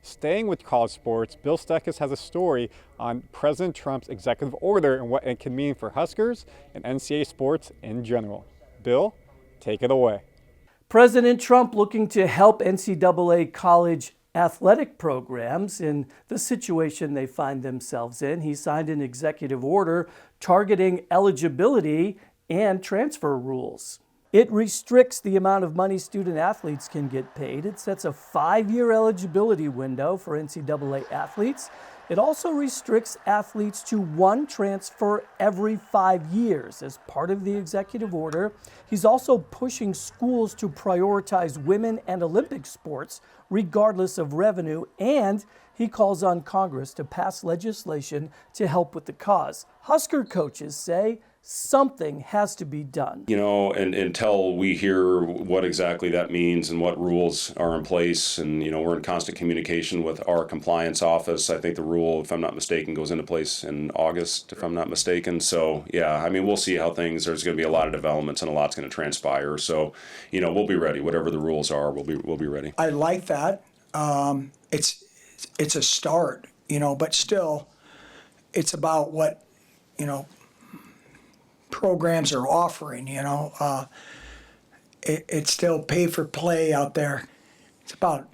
Staying with college sports, Bill Steckes has a story on President Trump's executive order and what it can mean for Huskers and NCAA sports in general. Bill, take it away. President Trump looking to help NCAA college athletic programs in the situation they find themselves in. He signed an executive order targeting eligibility and transfer rules. It restricts the amount of money student athletes can get paid. It sets a 5-year eligibility window for NCAA athletes. It also restricts athletes to one transfer every 5 years. As part of the executive order, he's also pushing schools to prioritize women and Olympic sports regardless of revenue, and he calls on Congress to pass legislation to help with the cause. Husker coaches say something has to be done. And until we hear what exactly that means and what rules are in place, and, we're in constant communication with our compliance office. I think the rule, if I'm not mistaken, goes into place in August, if I'm not mistaken. So, we'll see how there's going to be a lot of developments and a lot's going to transpire. So, we'll be ready. Whatever the rules are, we'll be ready. I like that. It's a start, but still, it's about what, programs are offering. It's still pay for play out there. It's about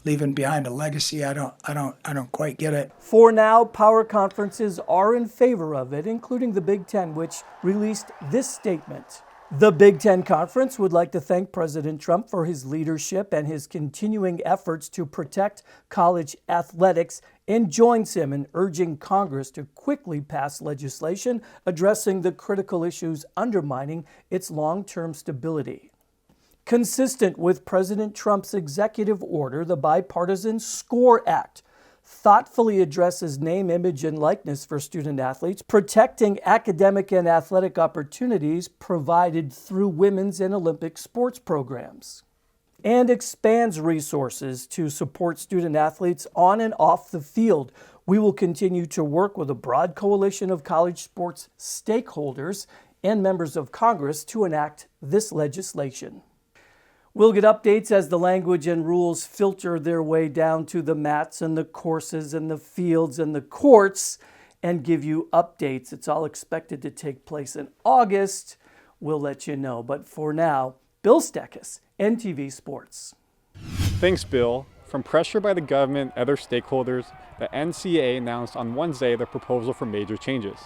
leaving behind a legacy. I don't quite get it. For now, power conferences are in favor of it, including the Big Ten, which released this statement. The Big Ten Conference would like to thank President Trump for his leadership and his continuing efforts to protect college athletics, and joins him in urging Congress to quickly pass legislation addressing the critical issues undermining its long-term stability. Consistent with President Trump's executive order, the Bipartisan SCORE Act thoughtfully addresses name, image, and likeness for student athletes, protecting academic and athletic opportunities provided through women's and Olympic sports programs, and expands resources to support student athletes on and off the field. We will continue to work with a broad coalition of college sports stakeholders and members of Congress to enact this legislation. We'll get updates as the language and rules filter their way down to the mats and the courses and the fields and the courts, and give you updates. It's all expected to take place in August. We'll let you know. But for now, Bill Steckes, NTV Sports. Thanks, Bill. From pressure by the government and other stakeholders, the NCAA announced on Wednesday their proposal for major changes.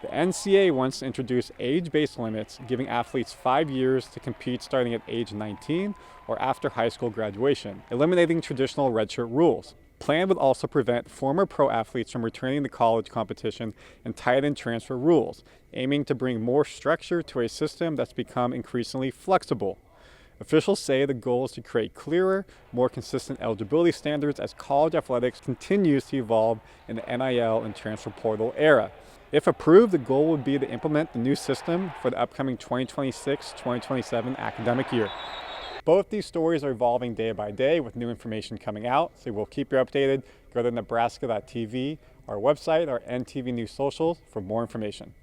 The NCAA wants to introduce age-based limits, giving athletes 5 years to compete starting at age 19 or after high school graduation, eliminating traditional redshirt rules. The plan would also prevent former pro athletes from returning to college competition and tighten transfer rules, aiming to bring more structure to a system that's become increasingly flexible. Officials say the goal is to create clearer, more consistent eligibility standards as college athletics continues to evolve in the NIL and transfer portal era. If approved, the goal would be to implement the new system for the upcoming 2026-2027 academic year. Both these stories are evolving day by day with new information coming out, so we'll keep you updated. Go to nebraska.tv, our website, our NTV News socials for more information.